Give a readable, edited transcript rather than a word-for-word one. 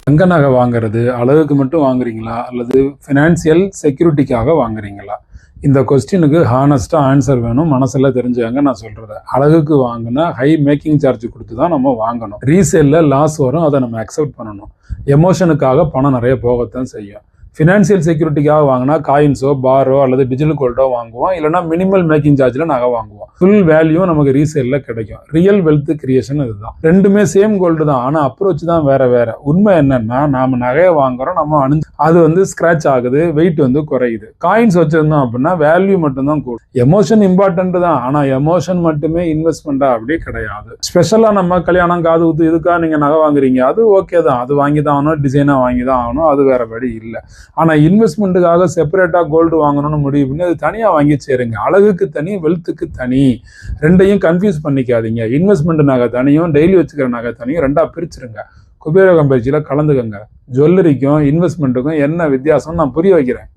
தங்க நகை வாங்குறது அழகுக்கு மட்டும் வாங்குறீங்களா அல்லது ஃபினான்சியல் செக்யூரிட்டிக்காக வாங்குறீங்களா? இந்த கொஸ்டினுக்கு ஹானஸ்ட்டாக ஆன்சர் வேணும். மனசில் தெரிஞ்சுக்காங்க நான் சொல்கிறத. அழகுக்கு வாங்கினா ஹை மேக்கிங் சார்ஜ் கொடுத்து தான் நம்ம வாங்கணும். ரீசேலில் லாஸ் வரும், அதை நம்ம அக்செப்ட் பண்ணணும். எமோஷனுக்காக பணம் நிறைய போகத்தான் செய்யும். ஃபினான்சியல் செக்யூரிட்டிக்காக வாங்கினா காயின்ஸோ பாரோ அல்லது டிஜிட்டல் கோல்டோ வாங்குவோம், இல்லைனா மினிமல் மேக்கிங் சார்ஜில் நகை வாங்குவோம். ஃபுல் வேல்யூ நமக்கு ரீசேலில் கிடைக்கும். ரியல் வெல்த் கிரியேஷன் இதுதான். ரெண்டுமே சேம் கோல்டு தான், ஆனால் அப்ரோச் தான் வேற வேற. உண்மை என்னன்னா, நாம நகையை வாங்குறோம், நம்ம அது ஸ்கிராச் ஆகுது, வெயிட் குறையுது. காயின்ஸ் வச்சிருந்தோம் அப்படின்னா வேல்யூ மட்டும்தான் கூடும். எமோஷன் இம்பார்ட்டன்ட் தான், ஆனால் எமோஷன் மட்டுமே இன்வெஸ்ட்மெண்டா அப்படியே கிடையாது. ஸ்பெஷலாக நம்ம கல்யாணம் காது ஊத்து இதுக்காக நீங்க நகை வாங்குறீங்க, அது ஓகே தான், அது வாங்கி தான் ஆகணும், டிசைனா வாங்கி தான் ஆகணும், அது வேற வழி இல்லை. ஆனால் இன்வெஸ்ட்மெண்ட்டுக்காக செப்பரேட்டாக கோல்டு வாங்கணும்னு முடிவு பண்ணி அது தனியாக வாங்கி சேருங்க. அழகுக்கு தனி, வெல்த்துக்கு தனி. ரெண்டையும் கன்ஃபியூஸ் பண்ணிக்காதீங்க. இன்வெஸ்ட்மெண்ட் நகை தனியும் டெய்லி வச்சுக்கிற நகை தனியும் ரெண்டாக பிரிச்சுருங்க. குபேர கம்பெனியில் கலந்துக்கங்க. ஜுவல்லரிக்கும் இன்வெஸ்ட்மெண்ட்டுக்கும் என்ன வித்தியாசம் நான் புரிய வைக்கிறேன்.